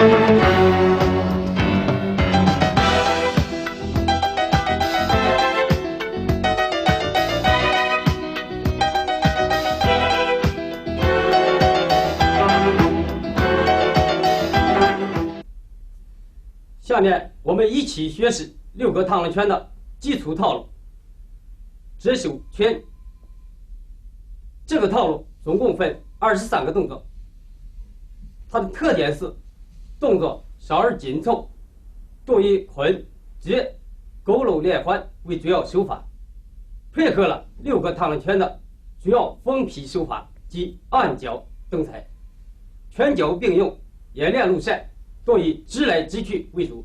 下面我们一起学习6个螳螂拳的基础套路。折手拳，这个套路总共分23个动作，它的特点是动作少而紧凑，多以捆、截、佝偻连环为主要手法，配合了6个螳螂拳的主要封皮手法及按脚蹬踩，拳脚并用，演练路线多以直来直去为主，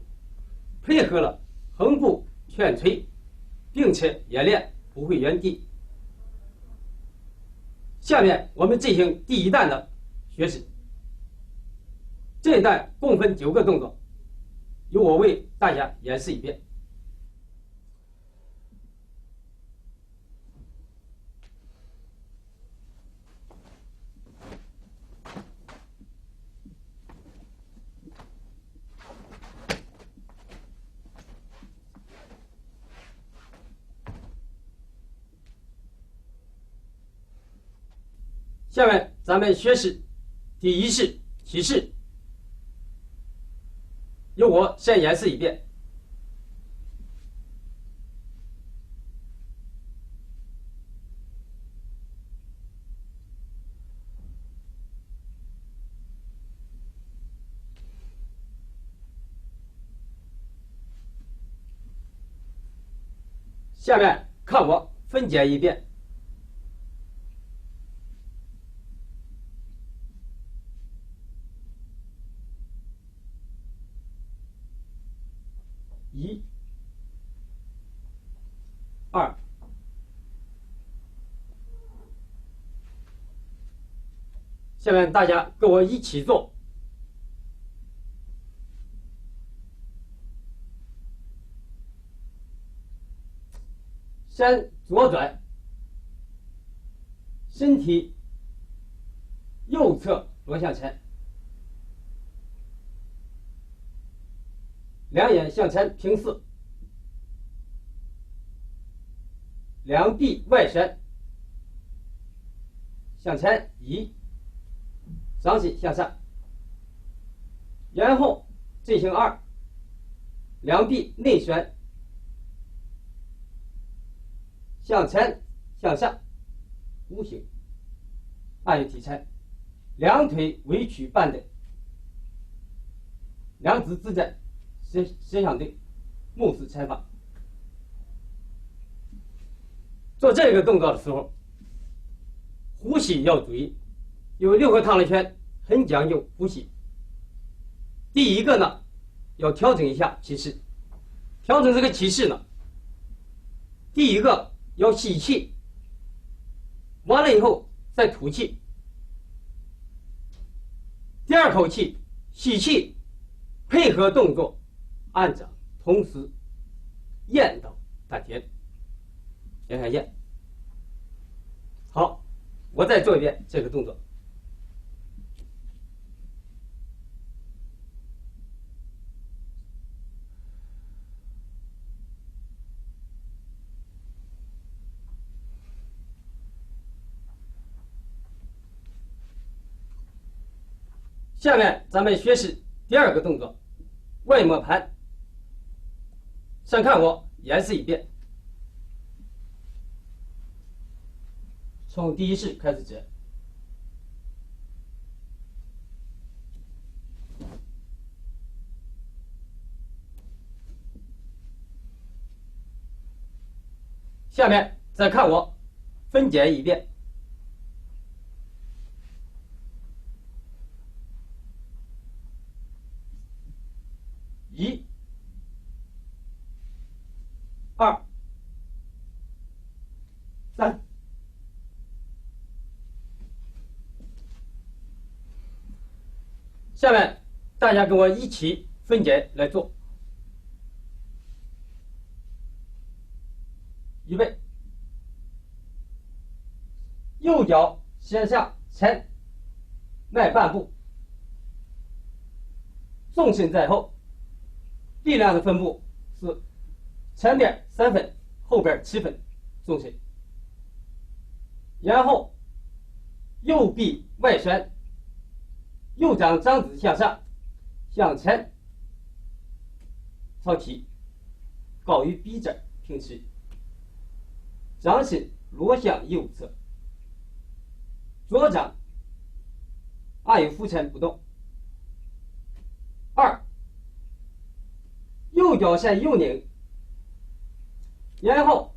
配合了横步拳捶，并且演练不会原地。下面我们进行第1弹的学习。这一弹共分9个动作，由我为大家演示一遍。下面咱们学习第1式起势，由我先演示一遍。下面看我分解一遍。1、2、下面大家跟我一起做。先左转，身体右侧挪向前，两眼向前平视，两臂外旋，向前移，掌心向上，然后进行2，两臂内旋，向前向上，弧形，按于体前，两腿微曲半蹬，两指自在，身上对，目视前方。做这个动作的时候，呼吸要注意，因为6个螳螂拳很讲究呼吸。第1个呢，要调整一下起势，调整这个起势呢，第1个要吸气，完了以后再吐气。第2口气吸气，配合动作按掌，同时咽到丹田，咽下咽。好，我再做一遍这个动作。下面咱们学习第2个动作，外摸盘。先看我演示一遍，从第1式开始折。下面再看我分解一遍。1、2、3。下面大家跟我一起分解来做。预备，右脚先向前迈半步，纵深在后，力量的分布是前边3分，后边7分纵深。然后右臂外旋，右掌掌指向上，向前朝提，高于臂尖平持，掌心落向右侧，左掌按于腹前不动。2，右脚向右拧，然后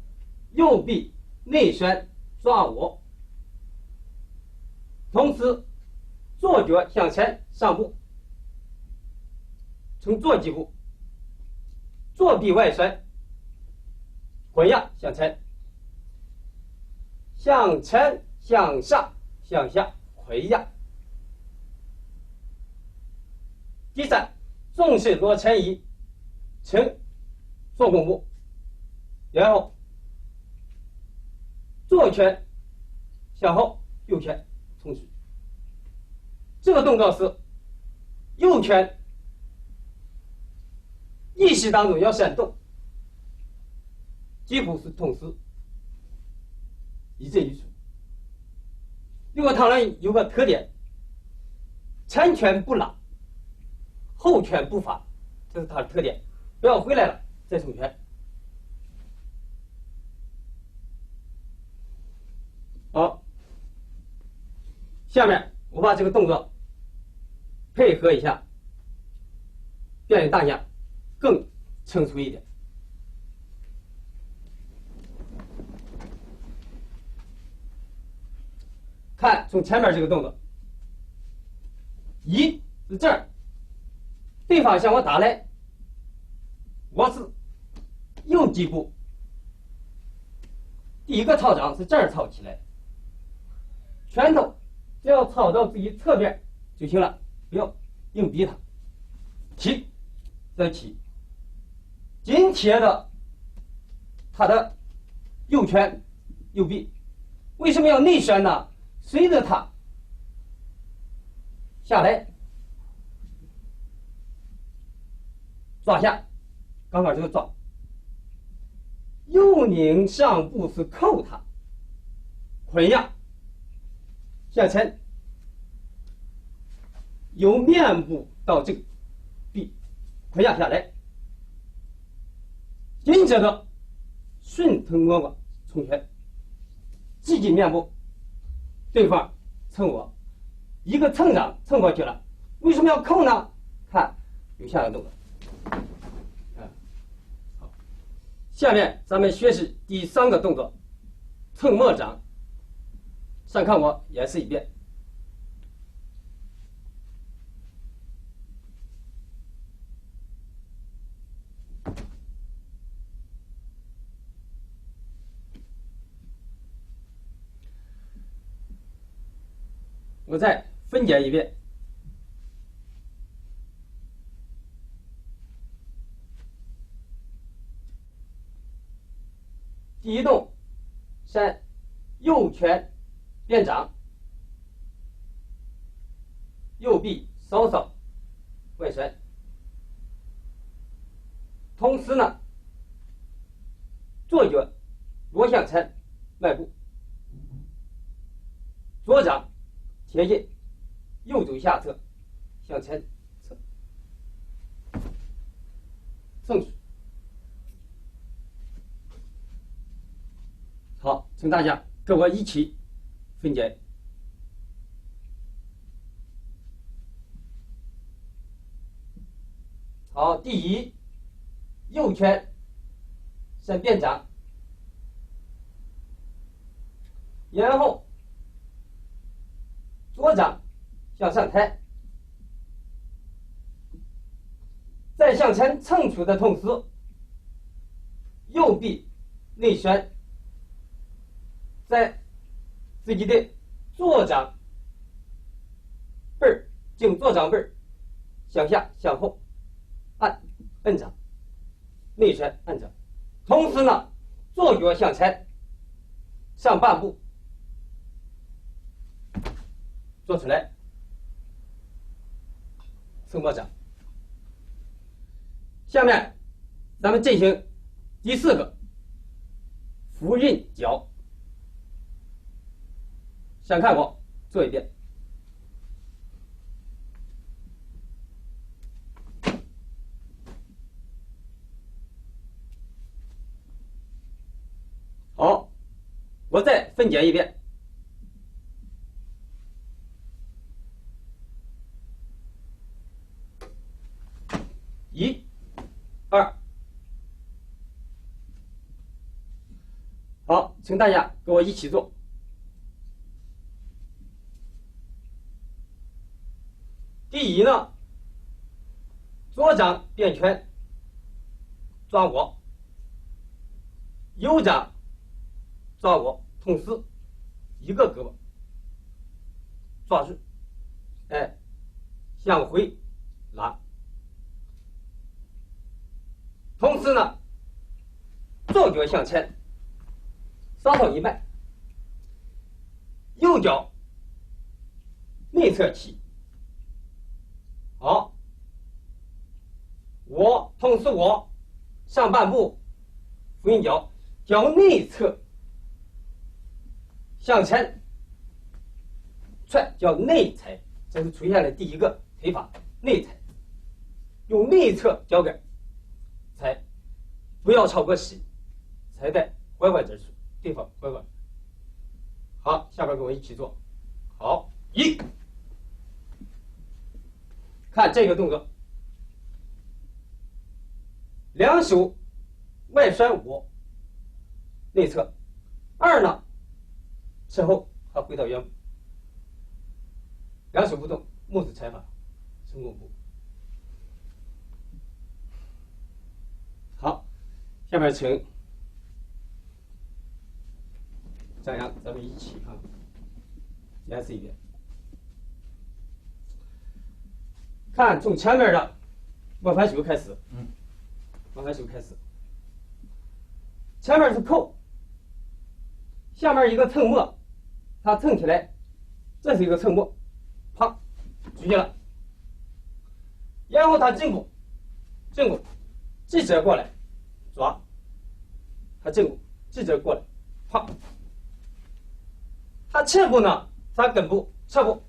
右臂内旋抓握，同时左脚向前上步，呈坐击步，左臂外旋，滚压向前，向前向上向下回压。第3，纵身落前移，呈坐弓步，然后左拳向后，右拳冲出。这个动作是右拳意识当中要闪动，几乎是同时一进一出。六个螳螂有个特点，前拳不拉，后拳不发，这是它的特点。不要回来了再冲拳。好，下面我把这个动作配合一下，变得大家更成熟一点。看，从前面这个动作，一是这儿，对方向我打来，我是右击步，第一个操掌是这儿操起来，拳头只要操到自己侧边就行了，不要硬逼它。提，再提，紧贴着他的右拳右臂。为什么要内旋呢？随着他下来抓下，刚刚这个抓，右拧上步是扣他，捆压向前，由面部到这个臂捆压下来，紧接着顺藤摸瓜冲拳，击进面部，对方蹭我，一个蹭掌蹭过去了。为什么要扣呢？看有下个动作。好，下面咱们学习第3个动作，蹭末掌。上看我演示一遍。我再分解一遍。第一动，先右拳变掌，右臂稍稍外旋，同时呢，左脚落向前迈步，左掌贴近右肘下侧，向前侧，正出。好，请大家跟我一起分解。好，第一，右拳先变掌，然后左掌向上抬，在向前蹭出的同时，右臂内旋，在自己的左掌背儿，经左掌背儿向下向后按摁掌，内旋按掌，同时呢，左脚向前上半步做出来，蹭末掌。下面咱们进行第4个扶运脚。想看我做一遍。好，我再分解一遍。1、2，好，请大家跟我一起做。第一呢，左掌变拳抓握，右掌抓握，同时一个胳膊抓住，向回拉。同时呢，左脚向前，稍稍一迈，右脚内侧起。好，同时我上半部扶运脚，脚内侧向前踹，叫内踩，这是出现了第一个推法，内踩，用内侧脚跟踩，不要超过膝，踩在踝关节处，对方踝关节。好，下边跟我一起做。好，1，看这个动作，两手外旋5，内侧，2呢，侧后还回到原步，两手不动，木子踩法，成功步。好，下面请张扬，咱们一起演示一遍。看，从前面的磨盘手开始，磨盘手开始，前面是扣，下面一个蹭磨，它蹭起来，这是一个蹭磨，啪，举起来，然后它正步，记者过来抓，它正步，记者过来，啪，它侧步呢，它跟步，侧步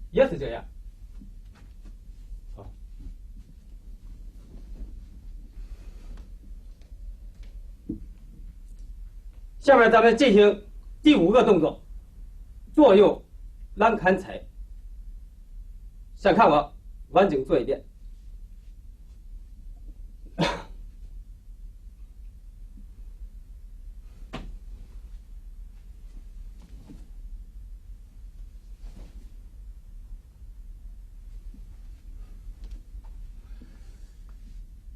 也是这样。下面咱们进行第5个动作，左右栏杆踩。想看我完整做一遍。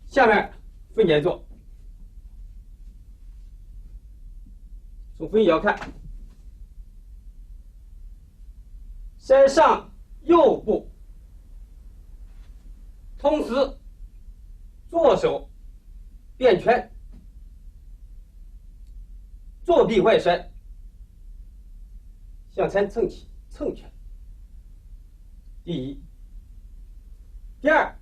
下面分解做。从分脚看，先上右步，同时左手变拳，左臂外旋，向前蹭起，蹭拳。第1，第2，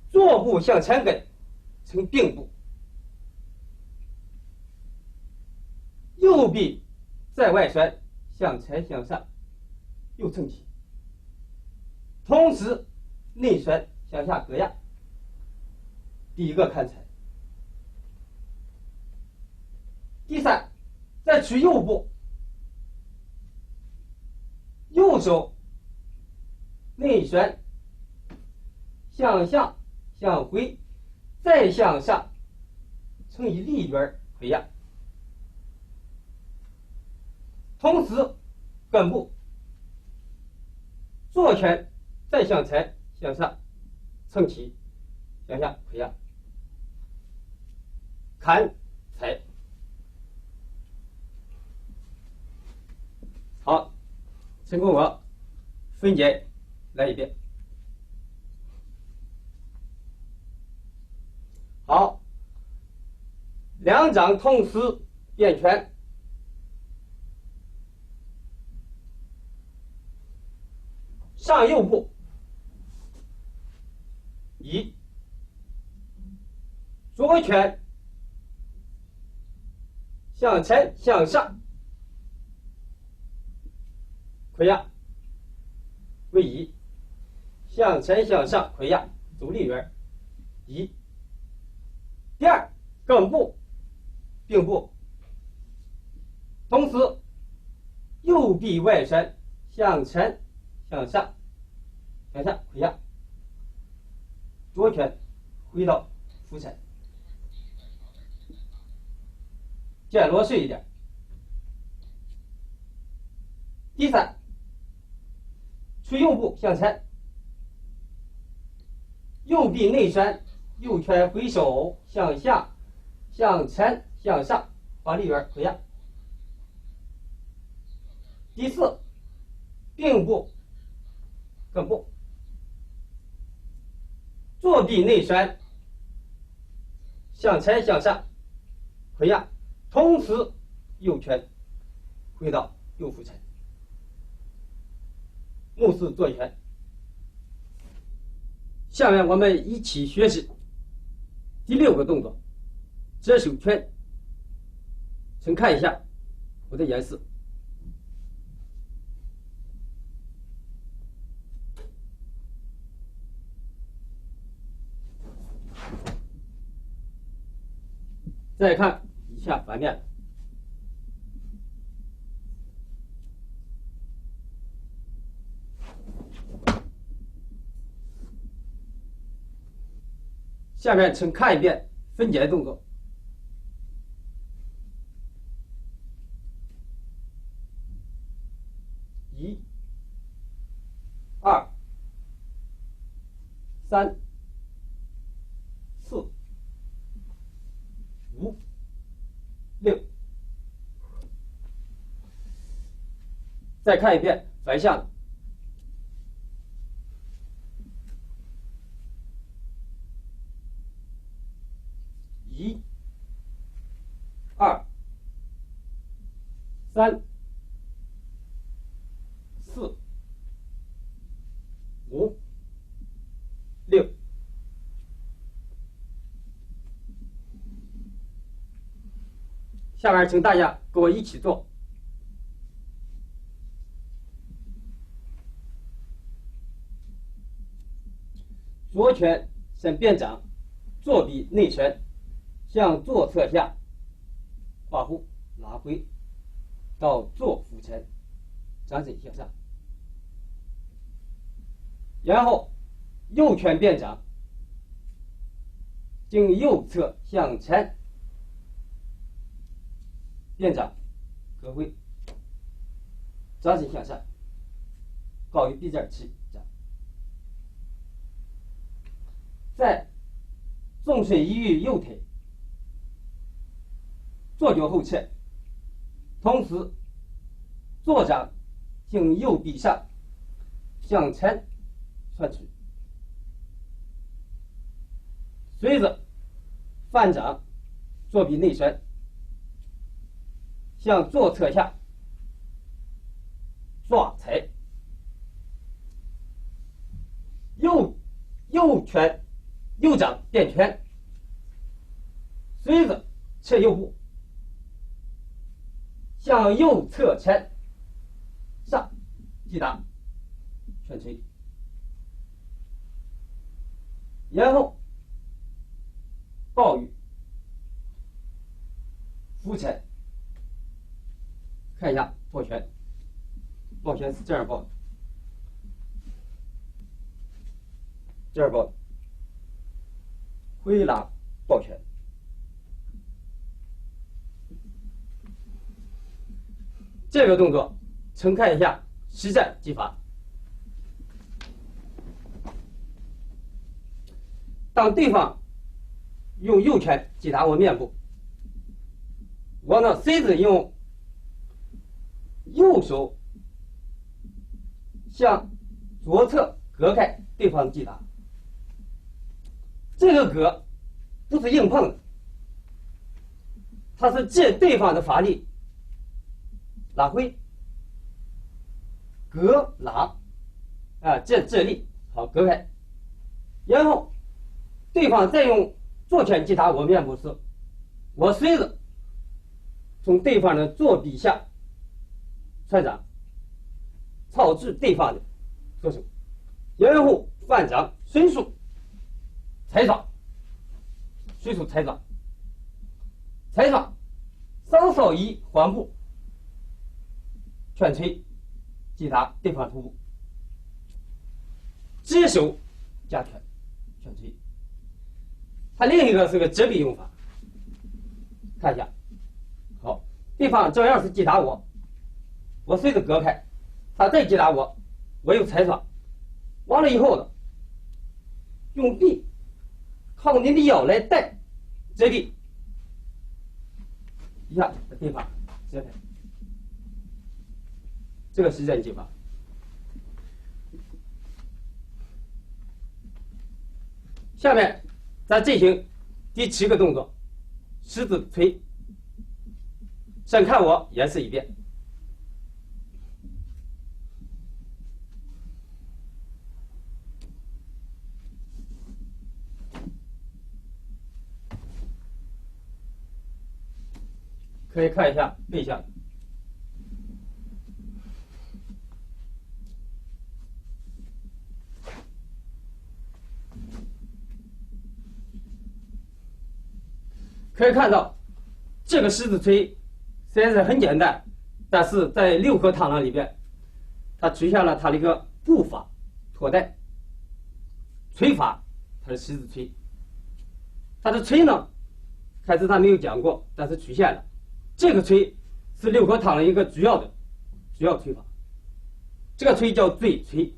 左步向前跟，呈并步。右臂在外旋，向前向上，又蹭起，同时内旋向下搁压。第1个看踩。第3，再取右步，右手内旋向下向回，再向上，呈以力圆回压。同时跟步，左拳再向前向上蹭起，向下回压，砍踩。好，请跟我分解来一遍。好，两掌同时变拳，上右步，一，左拳向前向上挥压，为一，向前向上挥压，走力圆一。第二，艮步并步，同时右臂外旋向前向上向下挥压，左拳回到浮沉，渐落顺一点。第三，垂右步向前，右臂内旋，右拳回手向下、向前、向上，把力圆挥压。第四，并步艮步，左臂内旋，向前向上挥压，同时右拳回到右浮沉，目视左拳。下面我们一起学习第6个动作，折手圈。请看一下我的演示。再看以下反面。下面请看一遍分解动作。1、2、3、4、5、6。再看一遍反向的。1、2、3、4、5、6。下面请大家跟我一起做。左拳先变掌，左臂内旋，向左侧下画弧拉回到左浮沉，掌心向上。然后右拳变掌，经右侧向前变掌，合回，掌心向上，高于 B.7 掌。再纵身移于右腿，左脚后撤，同时左掌经右臂上向前窜出，随着反掌，左臂内旋，向左侧下抓踩，右掌变拳，随着撤右步，向右侧前上击打拳锤，然后抱于浮沉。看一下抱拳，抱拳是这样抱的，这样抱的，挥拉抱拳。这个动作，请看一下实战技法。当对方用右拳击打我面部，我呢随之用右手向左侧隔开对方的击打。这个隔不是硬碰的，它是借对方的发力拉回，隔拉，借力好隔开，然后对方再用左拳击打我面部时，我随着从对方的左臂下传掌，操制对方的左手，然后反掌迅速踩抓，迅速踩抓，踩抓，稍稍以缓步，拳锤击打对方头部，接手加拳，拳锤。它另一个是个折臂用法，看一下。好，对方照样是击打我，我随着隔开，他再击打我，我又踩抓，完了以后呢，用臂靠您的腰来带折臂，一下把对方折开，这个是人技法。下面咱进行第7个动作，狮子锤。先看我演示一遍。可以看一下背向。可以看到，这个狮子锤虽然是很简单，但是在6颗螳螂里边，它出现了它的一个步法拖带，锤法它是狮子锤。它的锤呢，开始它没有讲过，但是出现了。这个锤是6颗螳螂一个主要锤法。这个锤叫坠锤，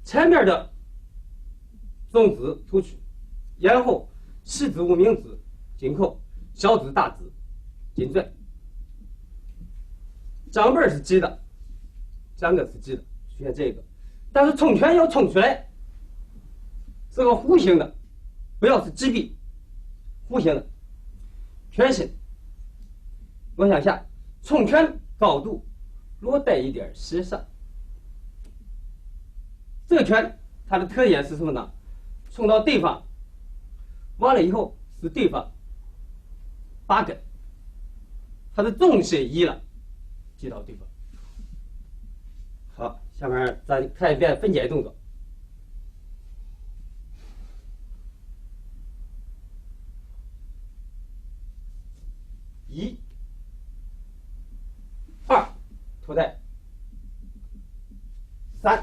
前面的中指突出，然后食指、无名指紧扣，小指、大指紧拽。掌背是直的，掌根是直的，出现这个。但是冲拳要冲出来，是个弧形的，不要是直臂，弧形的。拳身落向下，冲拳高度落带一点时上。这个拳它的特点是什么呢？冲到对方，完了以后使对方拔根，它的重心移了，击到对方。好，下面咱看一遍分解动作。1、2，拖带。3。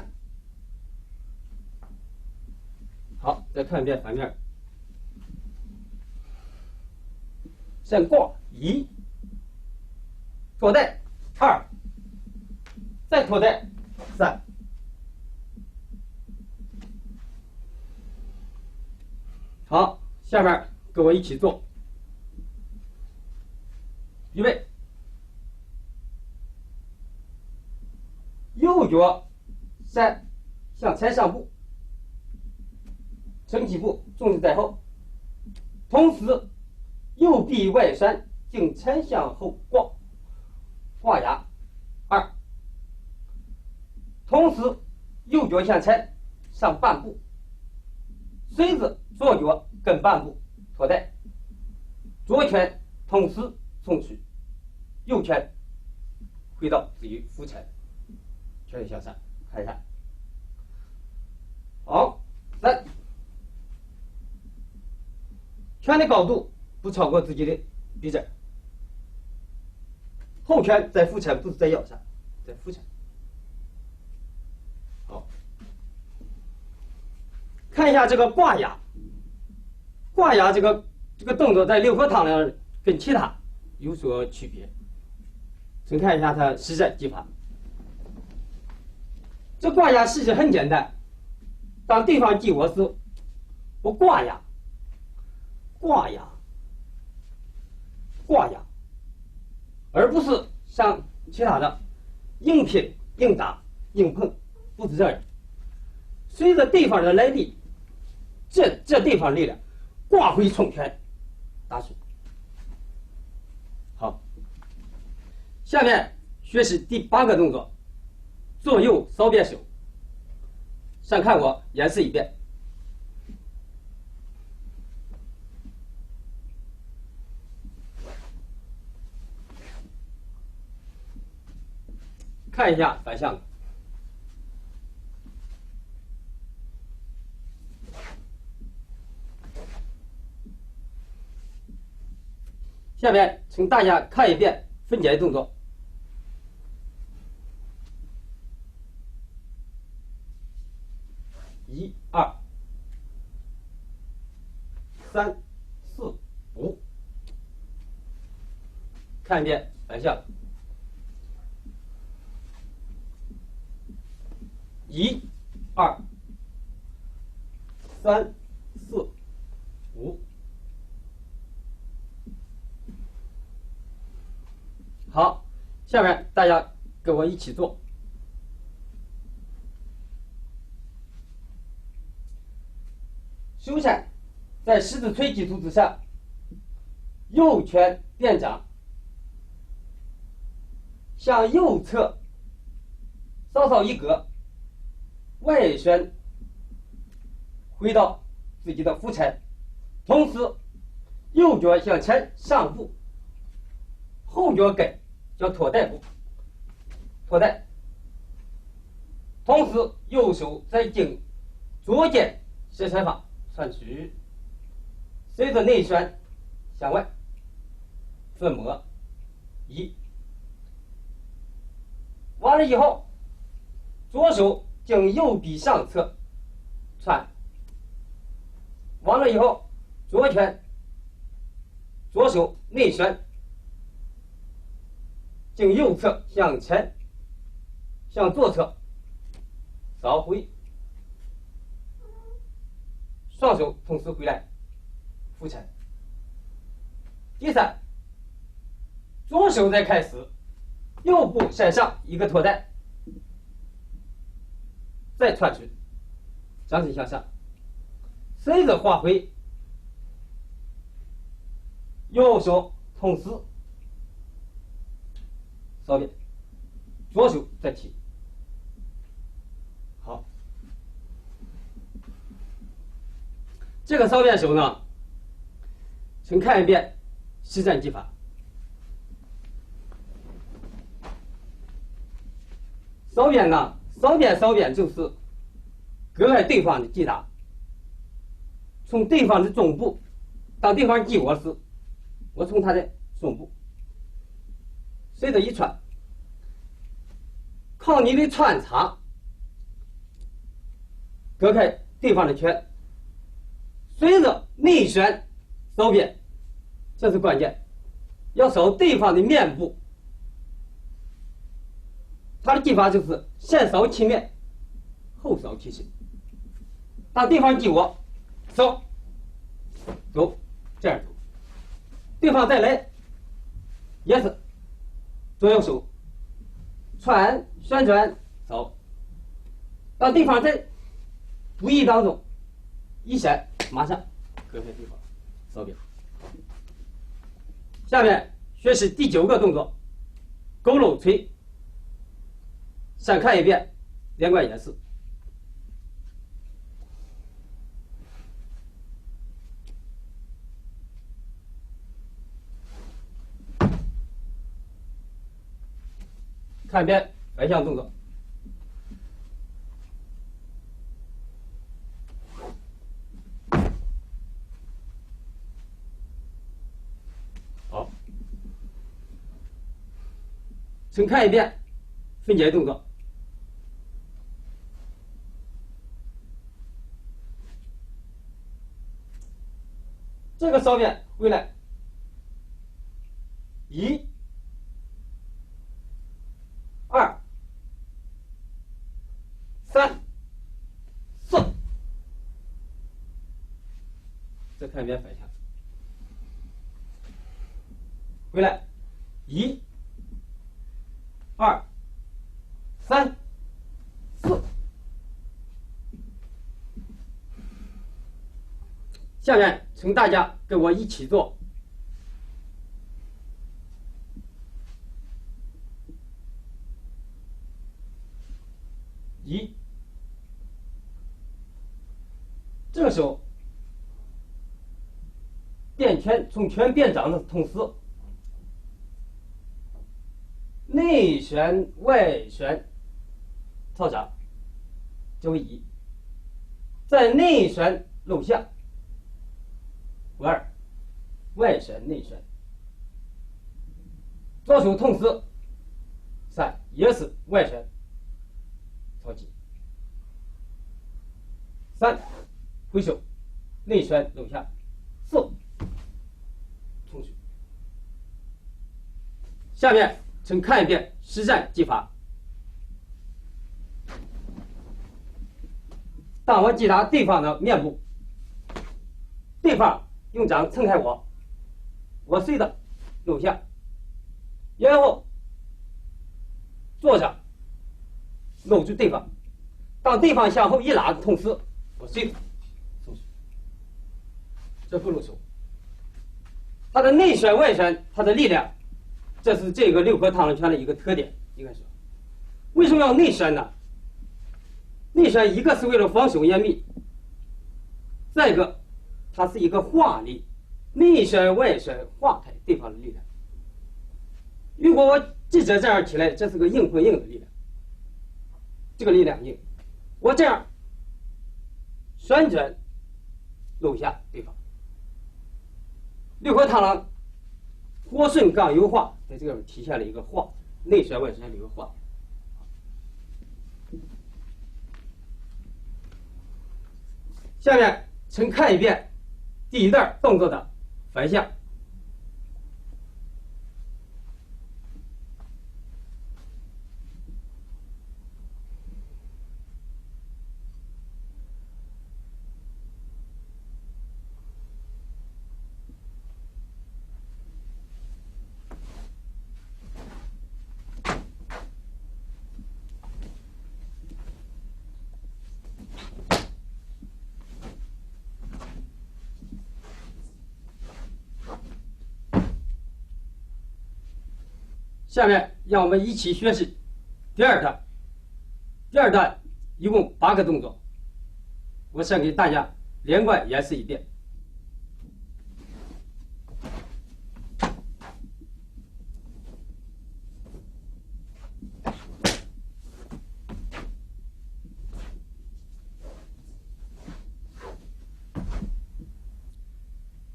好，再看一遍反面。先挂1，拖带2，再拖带3。好，下面跟我一起做。预备，右脚3向前上步，撑起步，重心在后，同时右臂外旋，颈前向后挂，挂压2，同时右脚向前上半步，随着左脚跟半步拖带，左拳同时冲出，右拳回到至于俯拳，拳向上，看一下。好，3，拳的高度不超过自己的臂胗，后拳在俯拳，不是在腰上，在俯拳。好，看一下这个挂压，挂压这个动作在6颗螳螂跟其他有所区别。请看一下它实战技法。这挂压实际很简单，当对方击我时，我挂压，挂压，挂压，而不是像其他的硬拼、硬打、硬碰，不是这样。随着对方的来力，这对方力量挂回冲拳，打出。好，下面学习第8个动作，左右扫边手。先看我演示一遍。看一下反向的。下面请大家看一遍分解动作。1、2、3、4、5，看一遍反向。1、2、3、4、5。好，下面大家跟我一起做。首先，在十字锤基础之上，右拳变掌，向右侧稍稍一格，外旋回到自己的腹前，同时右脚向前上步，后脚跟叫托带步，托带。同时右手再经左肩斜前方穿取，随着内旋向外分磨1。完了以后，左手经右臂上侧穿，完了以后，左手内旋，经右侧向前，向左侧扫回，双手同时回来扶前。第3，左手再开始，右步向上一个托带，再穿取，掌心向上，随着划回，右手同时扫边，左手再提。好，这个扫边手呢，请看一遍实战技法。扫边呢，扫边就是隔开对方的击打，从对方的中部，当对方击我时，我从他的胸部随着一穿，靠你的穿插隔开对方的拳，随着内旋扫边，这是关键，要扫对方的面部。他的技法就是先扫其面，后扫其身。当对方击我，扫，走，这样走。对方再来，也是左右手穿旋转扫。当对方在不意当中一闪，马上隔开对方扫边。下面学习第9个动作，佝偻锤。先看一遍，连贯演示。看一遍反向动作。好，请看一遍分解动作。这个扫边回来，1、2、3、4，再看一遍反向，回来，1、2、3、4。下面请大家跟我一起做。这个时候，变拳从拳变掌的同时，内内旋外旋操掌，这为一。在内旋漏下，为二。外旋内旋，左手痛时，三也是外旋操击。三回手内旋漏下，四冲水。下面请看一遍实战技法。当我击打对方的面部，对方用掌撑开我，我随着漏下，然后坐着搂住对方。当对方向后一拉的同时，我随着收手，这不露手。它的内旋外旋，它的力量，这是这个六合螳螂拳的一个特点。应该说，为什么要内旋呢？内旋一个是为了防守严密，再一个它是一个化力，内旋外旋化开对方的力量。如果我记者这样起来，这是个硬碰硬的力量，这个力量硬。我这样旋转搂下对方。六合螳螂活顺刚柔化，在这个体现了一个化，内旋外旋的一个化。下面请看一遍第一段动作的反向。下面让我们一起学习第二段。第二段一共8个动作，我先给大家连贯演示一遍。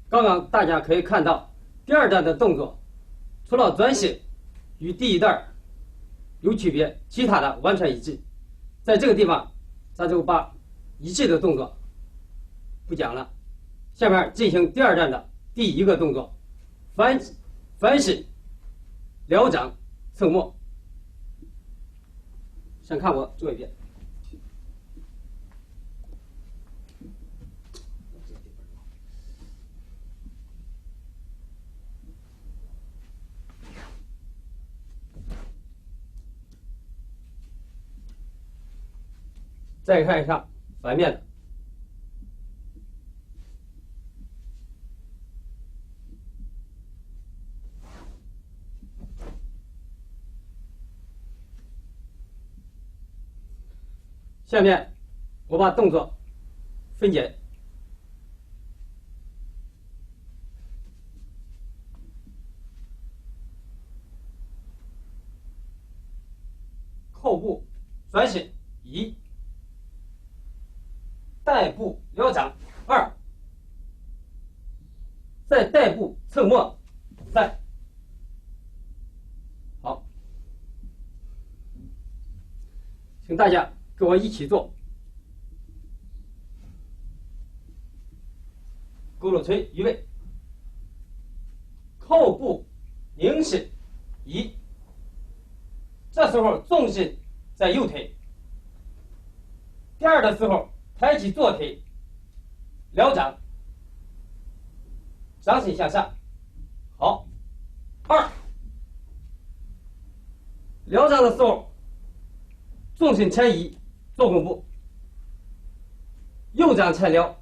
刚刚大家可以看到，第二段的动作除了转身与第一段有区别，其他的完全一致。在这个地方，咱就把一致的动作不讲了。下面进行第二段的第一个动作，反身撩掌侧没。先看我做一遍。再看一下反面的，下面我把动作分解。后部转身1，带步撩掌2，再带步侧没3。好，请大家跟我一起做。佝偻捶预备，后部拧身1，这时候重心在右腿。第二的时候抬起左腿，撩掌，掌心向上。好，2，撩掌的时候，重心前移，做弓步，右掌前撩，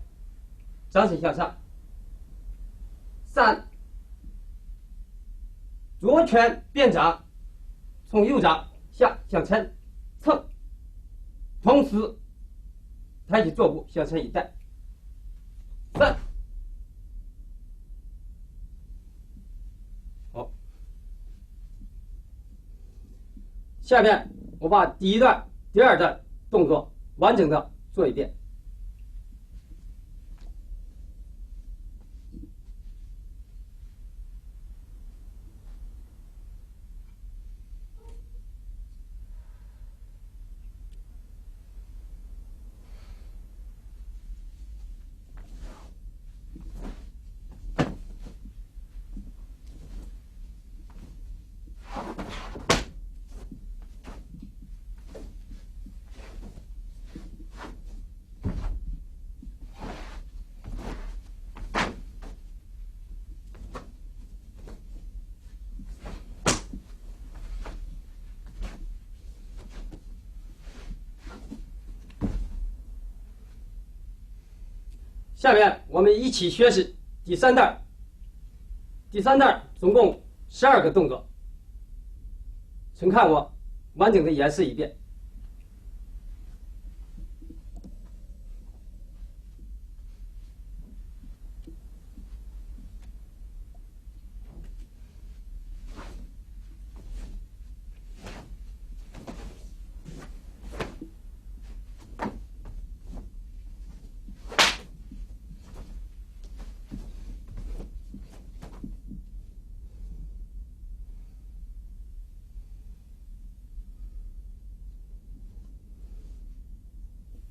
掌心向上。3，左拳变掌，从右掌下向前蹭，同时抬起坐步向前一带。3，好，下面我把第一段、第二段动作完整的做一遍。下面我们一起学习第三段。第三段总共12个动作，请看我完整的演示一遍。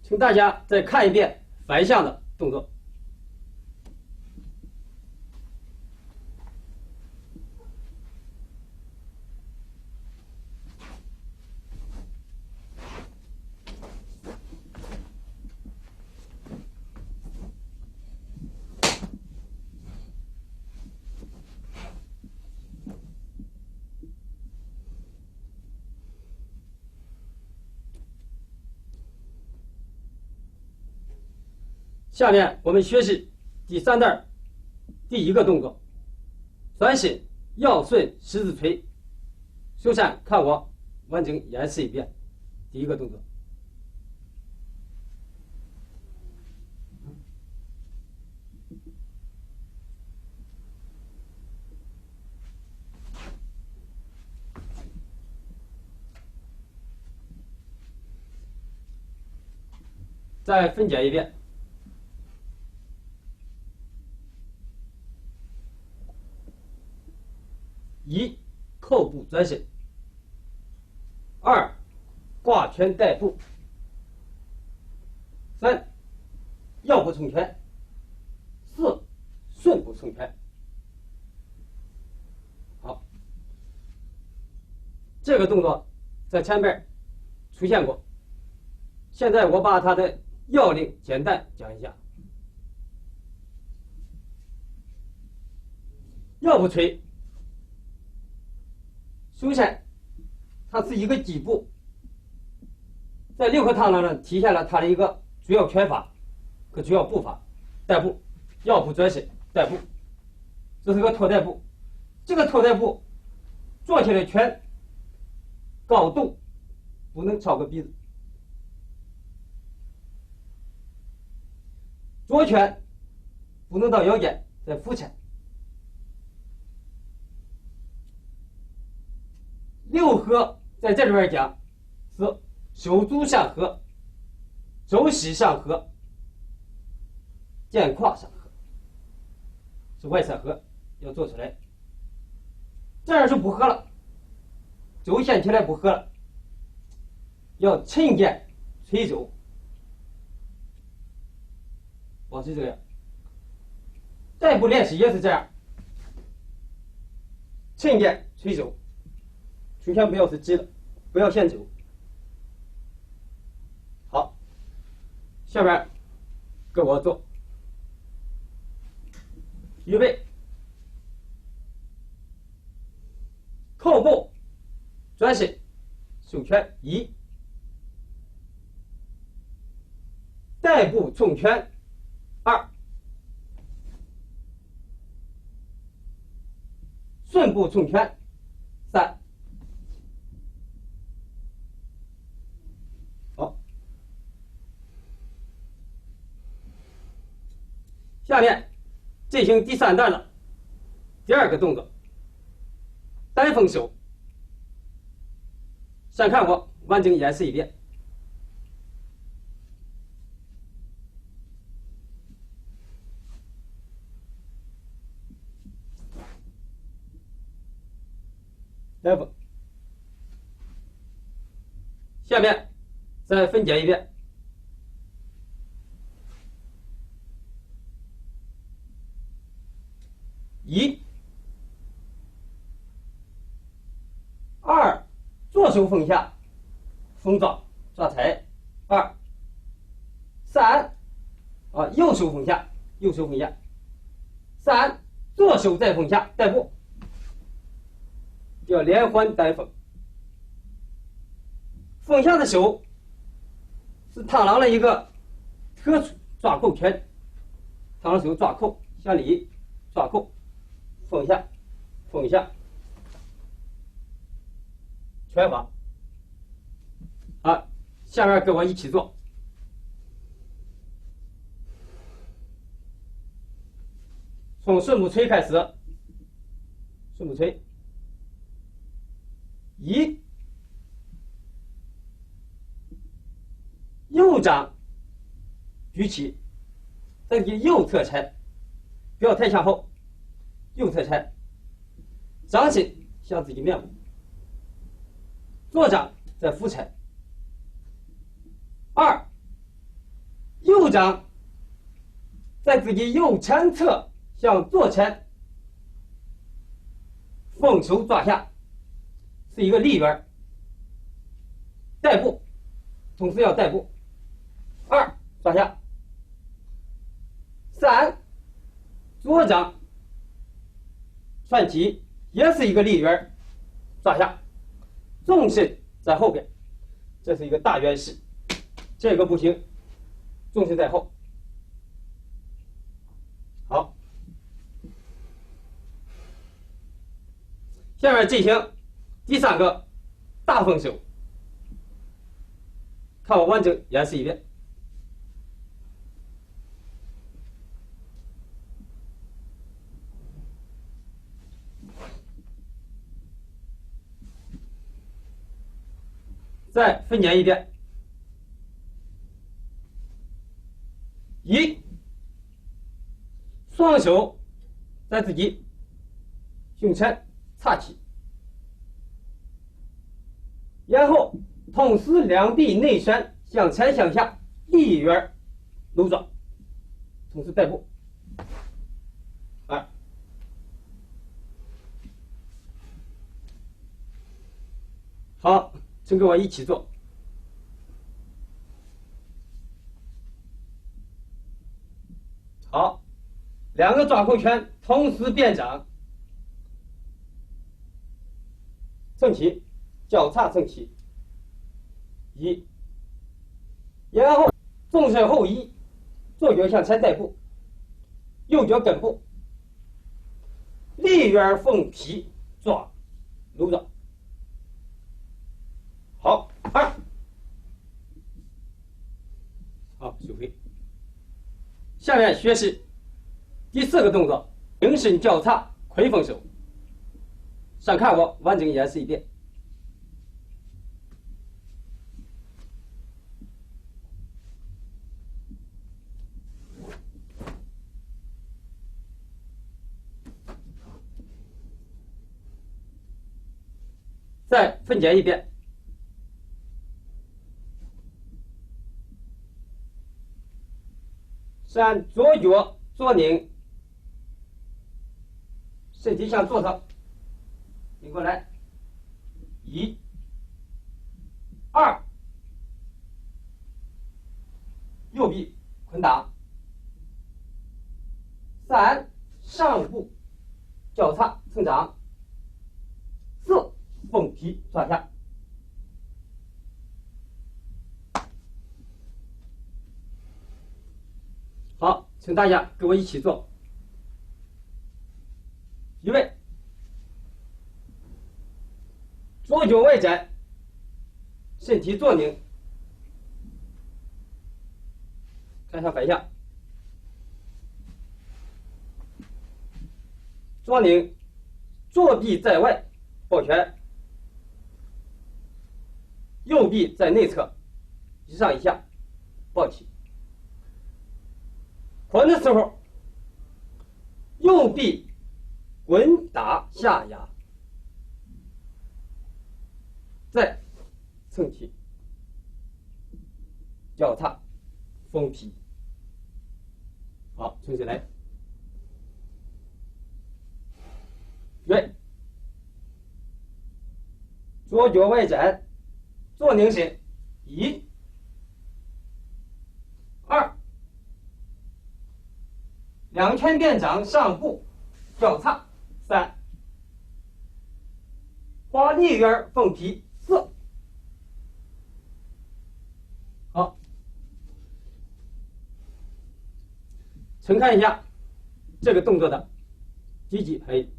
请大家再看一遍反向的动作。下面我们学习第三段第一个动作，转身腰顺十字锤。首先看我完整演示一遍第一个动作。再分解一遍。一、扣步转身；二、挂拳带步；三、腰部冲拳；四、顺步冲拳。好，这个动作在前边出现过，现在我把它的要领简单讲一下。腰部锤。首先，它是一个基步，在六课堂上体现了它的一个主要拳法和主要步法：带步、腰部转身、带步。这是个拖带步，这个拖带步做起来拳高度不能超过鼻子，左拳不能到腰间，再扶前。六合在这里边讲是手足相合、肘膝相合、肩胯相合，是外三合要做出来。这样就不合了，肘掀起来不合了，要抻肩捶肘，保持这样。带步练习也是这样，抻肩捶肘。胸前不要是直的，不要陷肘。好，下边跟我做，预备，扣步转身，手拳一，带步冲拳二，顺步冲拳三。下面进行第三段的第二个动作，单峰手，先看我完整演示一遍。来吧，下面再分解一遍。1、2，左手缝下，缝抓抓财。2、3，右手缝下，右手缝下。3，左手再缝下，带步，叫连环单缝。缝下的手是螳螂的一个特殊抓扣圈，螳螂手抓扣向里抓扣，缝下，缝下，全划。好，下面跟我一起做。从顺步吹开始，顺步吹。1，右掌举起，自己右侧拆，不要太向后，右侧拆，掌心向自己面部，左掌再俯拆。2，右掌在自己右前侧向左前，凤手抓下，是一个立圆，带步，同时要带步。2，抓下。3，左掌串起，也是一个立圆，抓下，纵身在后边，这是一个大圆式。这个不行，纵身在后。好，下面进行第3个大凤手，看我完整演示一遍。再分解一遍。1，双手在自己胸前插起，然后同时两臂内旋向前向下立圆搂抓，同时带步。2，好，请跟我一起做。好，2个抓扣拳同时变掌，正起，交叉正起。1，然后纵身后移，左脚向前带步，右脚跟步，立圆凤劈抓搂抓。好，2，好，收回。下面学习第4个动作，平身交叉魁凤手。上看我完整演示一遍。再分解一遍。3，左脚左拧，身体向左侧拧过来。1、2，右臂捆打。3，上步交叉蹭掌。4，凤劈抓下。好，请大家跟我一起做。预备，左脚外展，身体左拧，看一下反向，左拧，左臂在外，抱拳，右臂在内侧一上一下抱起，捆的时候，右臂滚打下压，再蹭提，脚踏封皮。好，重新来。对，左脚外展，做拧身，一、二，两拳变掌上步，脚踏，三，花立圆凤皮，四。好，请看一下这个动作的积极配。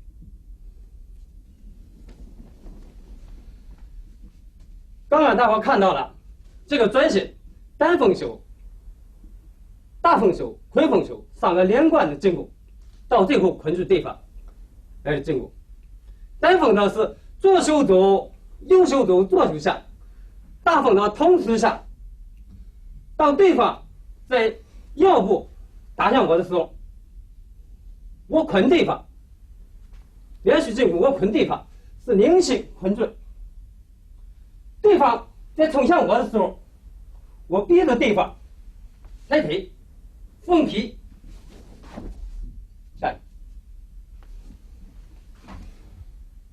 刚刚大伙看到了，这个转身、单凤手、大凤手、魁凤手3个连贯的进攻，到最后捆住对方来进攻。单凤呢是左手走，右手走，左手上；大凤呢同时上。当对方在腰部打向我的时候，我捆对方，连续进攻，我捆对方是拧心捆住。对方在冲向我的时候，我逼着对方抬腿，凤皮下。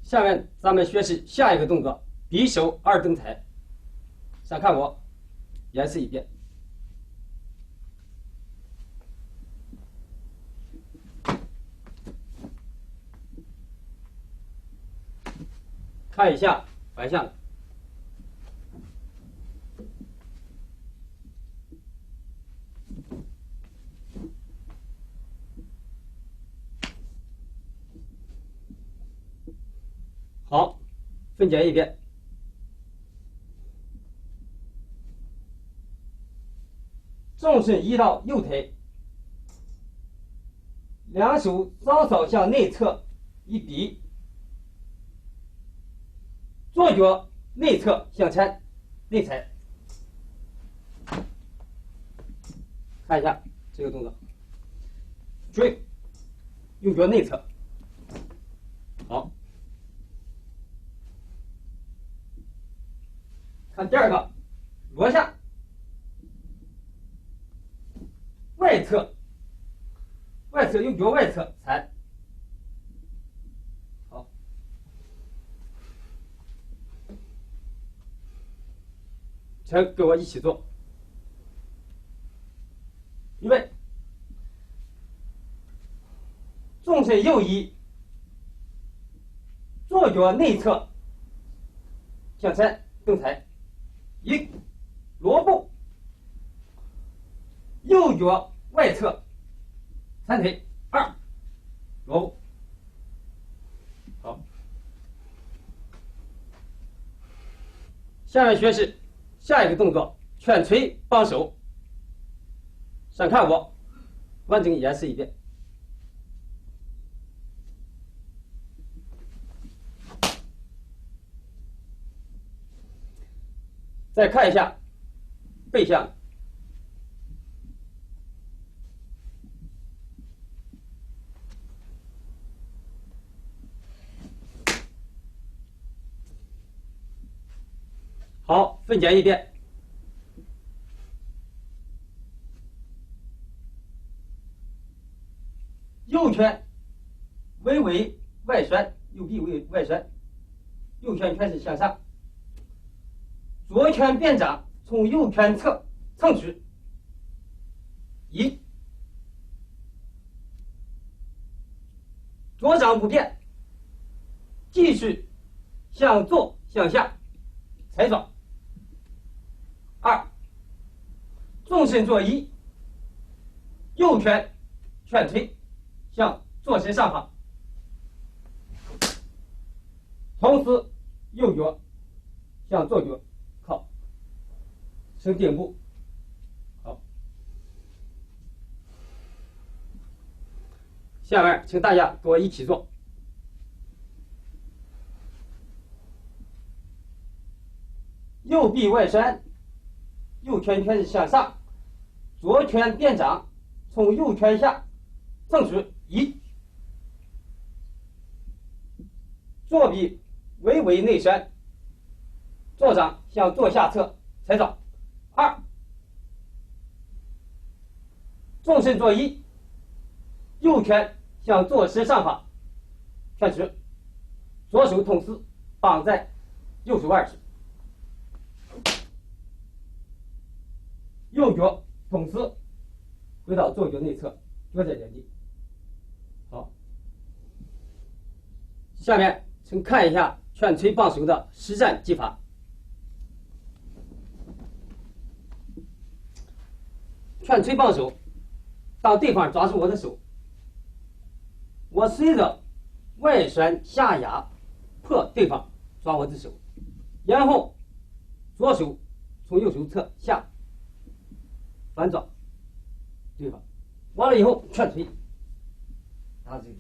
下面咱们学习下一个动作，匕首二蹬踩。想看我演示一遍。看一下反向的。好，分解一遍。纵身移到右腿，两手稍稍向内侧一比，左脚内侧向前内踩。看一下这个动作，追，右脚内侧。好。看第二个，落下，外侧右脚外侧踩。好，请跟我一起做。预备，纵身右移，左脚内侧向前蹬踩。一，罗步，右脚外侧三腿，二，罗步。好，下面学习下一个动作，拳捶帮手。想看我完整演示一遍。再看一下背向，好，分解一遍。右拳微微外旋，右臂微外旋，右拳开始向上。左拳变掌，从右拳侧蹭取，一，左掌不变，继续向左向下踩抓。二，纵身做一，右拳拳捶向左身上方，同时右脚向左脚靠，升顶部。好，下面请大家跟我一起做。右臂外旋，右拳开始向上，左拳变掌，从右拳下正时1，左臂微微内旋，左掌向左下侧踩掌2，纵身做1，右拳向左膝上方拳持，左手同时绑在右手腕上，右脚同时回到左脚内侧，脚在原地。好，下面请看一下拳捶棒手的实战技法。拳捶棒手，当对方抓住我的手，我随着外旋下压迫对方抓我的手，然后左手从右手侧下反抓对方，完了以后拳捶打这里。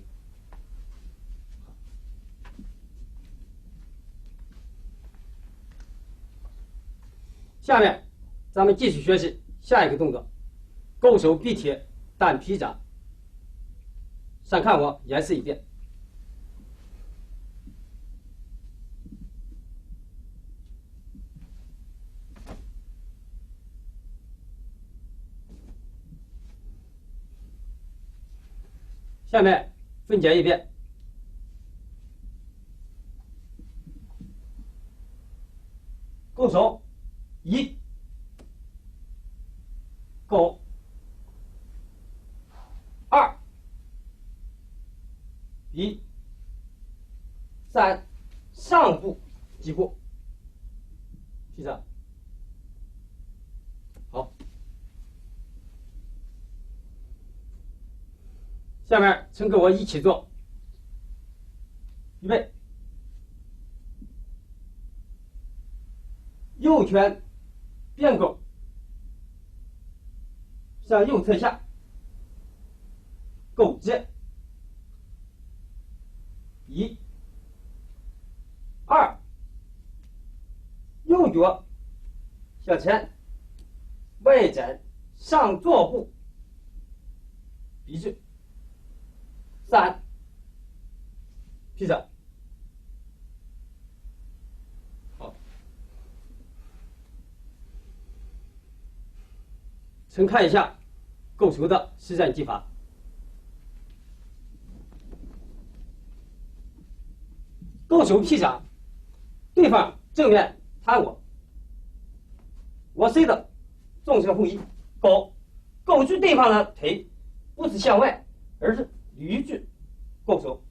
下面咱们继续学习下一个动作，勾手臂贴单劈掌。先看我演示一遍。下面分解一遍。勾手1，勾2，1、3，上部击过，劈掌。好，下面请跟我一起做。预备，右拳变勾，向右侧下勾直，1、2，右脚向前外展上坐步，笔直，3，劈掌。好，请看一下勾手的实战技法。勾手劈掌，对方正面弹我，我随着纵身后移，勾住对方的腿，不是向外，而是捋住勾手，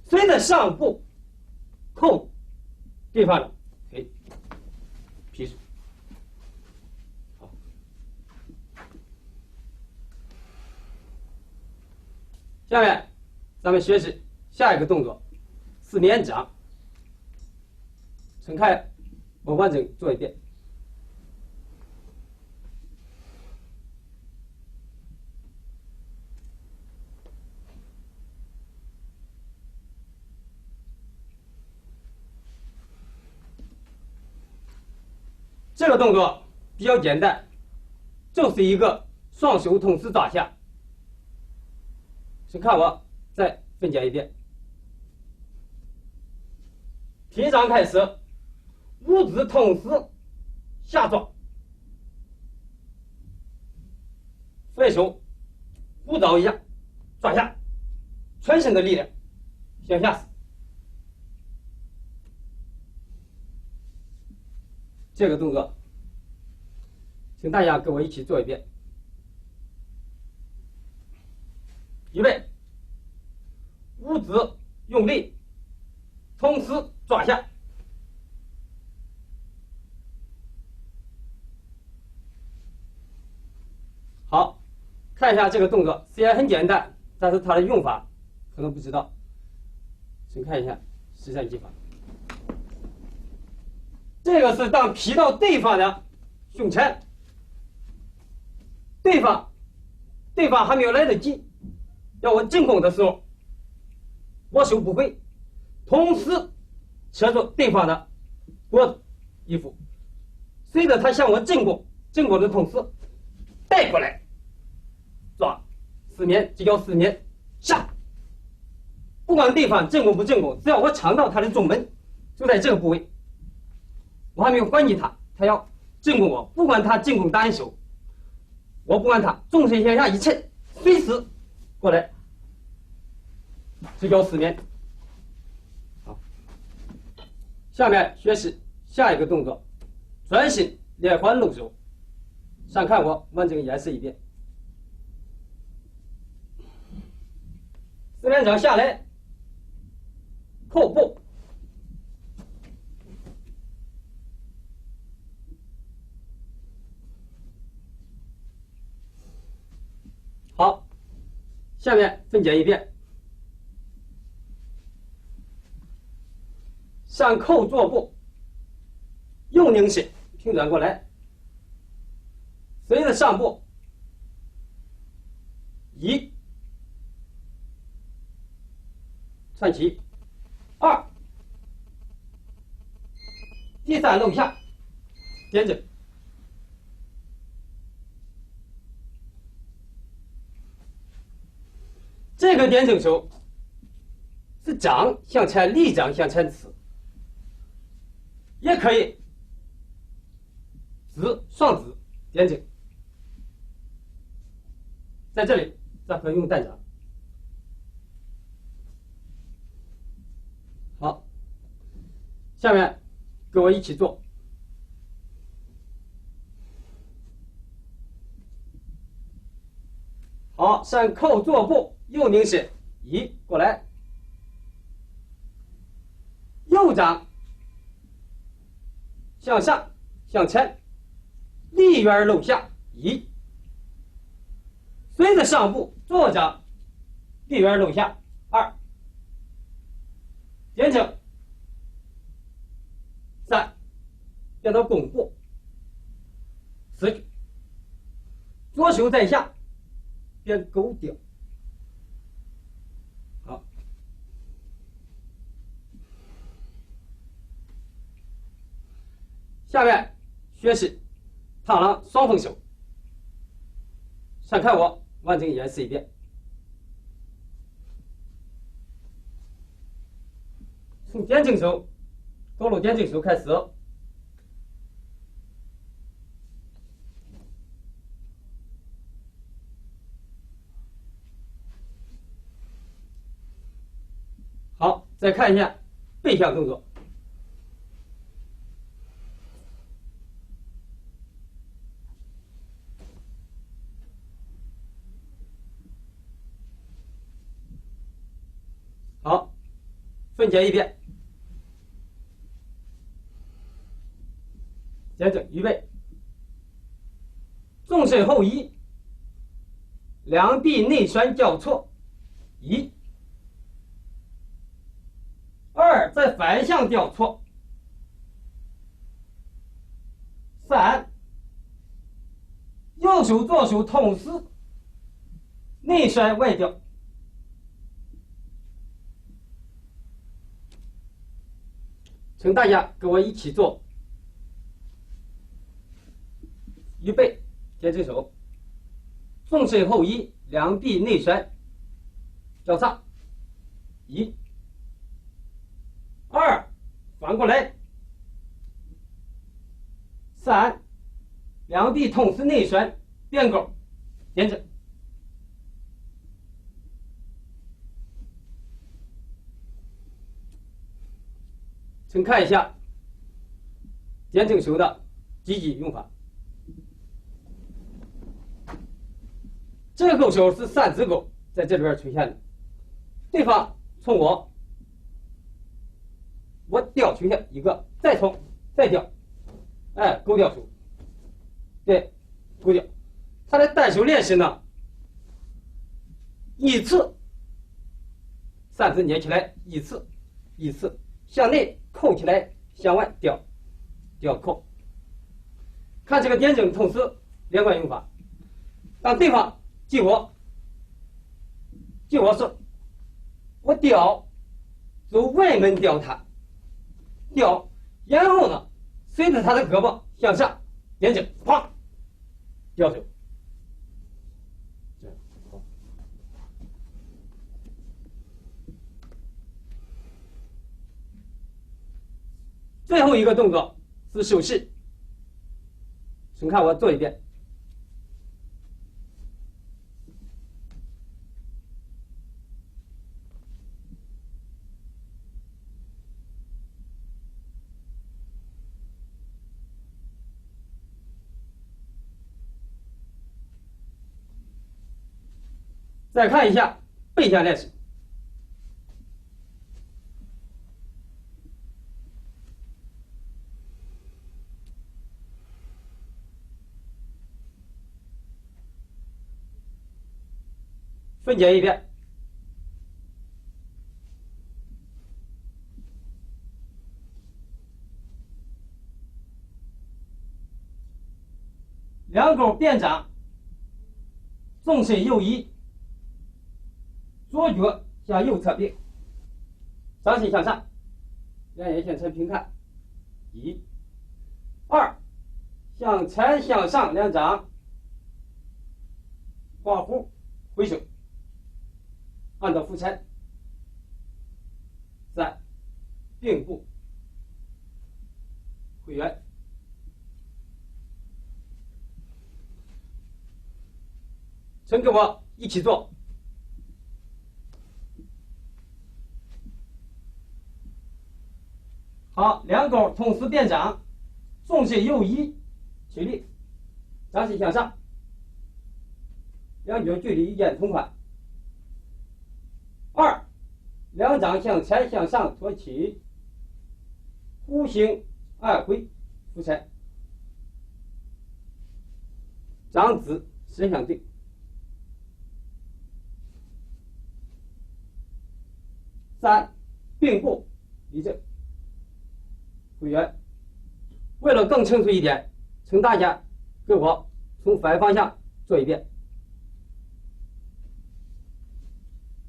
随着上部扣对方的腿，劈手。好，下面咱们学习下一个动作。4连掌，请看我完整做一遍。这个动作比较简单，就是一个双手同时抓下。请看我再分解一遍。劈掌开始，5指同时下抓，反手舞蹈一样抓下，全身的力量向下使。这个动作，请大家跟我一起做一遍。预备，5指用力，同时抓下。好，看一下这个动作，虽然很简单，但是它的用法可能不知道，请看一下实战技法。这个是当劈到对方的胸前，对方还没有来得及要我进攻的时候，我手不回，同时扯住对方的脖子、衣服，随着他向我进攻的同时，带过来，抓四面即叫四面下。不管对方进攻不进攻，只要我抢到他的中门，就在这个部位，我还没有还击他，他要进攻我，不管他进攻单手，我不管他，纵身向下一沉，随时过来，这叫四面。好，下面学习下一个动作，转身连环搂手。上看我完整演示一遍。四面掌下来，扣步，好，下面分解一遍。上扣坐步，右拧身平转过来，随着上步，一窜起，二，第三漏下，点整。这个点整手是掌向前，立掌向前刺，也可以指双指点整。在这里，咱可以用单掌。好，下面跟我一起做。好，上扣坐步，右拧身，一过来，右掌向上向前，立圆搂下，一，随着上步，左掌立圆搂下，二，点整，三，变到弓步，四，左手在下，变勾吊。好，下面学习螳螂双凤手。上看我完整演示一遍。从点整手，勾搂点整手开始。好，再看一下背向动作。好，分解一遍。点整，预备，纵身后移，两臂内旋交错，一。二，再反向交错，三，右手左手同时内旋外调，请大家跟我一起做。预备，点整手，纵身后移，两臂内旋交叉，一。二，反过来，三，两臂同时内旋变勾，点整。请看一下点整手的积极用法。这个勾手是三指勾，在这里边出现的。对方冲我吊出去一个，再冲，再吊，哎，勾吊手，对，勾吊。他的单手练习呢，一次三指捏起来，一次向内扣起来，向外吊扣。看这个点整同时连贯用法。当对方击我时，我吊，走外门吊他，吊，然后呢，随着他的胳膊向上点脚，啪，掉手。这样，好。最后一个动作是手势，请看我做一遍。再看一下背向练习。分解一遍。两勾变掌，纵身右移，左脚向右侧并，掌心向上，两眼向前平看。1、2，向前向上两掌，画弧，回手，按到扶前。3，并步，回圆。请跟我一起做。好，两勾同时变掌，纵身右移，起立，掌心向上，两脚距离一眼同宽。2，两掌向前向上托起，弧形按回，扶前，掌指伸向对。3，并步立正，回圆。为了更清楚一点，请大家跟我从反方向做一遍。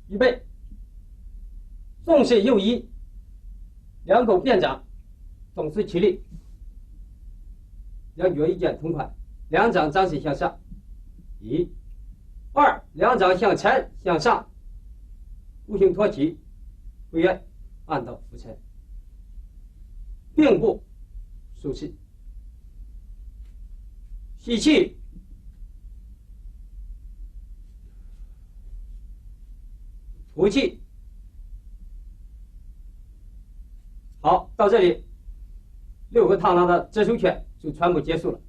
预备，纵身右移，两勾变掌，同时起立，两脚一肩同宽，两掌掌心向上。1、2，两掌向前向上，弧形托起，回圆，按到扶前，并步收气，吸气，吐气。好，到这里6个螳螂的折手拳就全部结束了。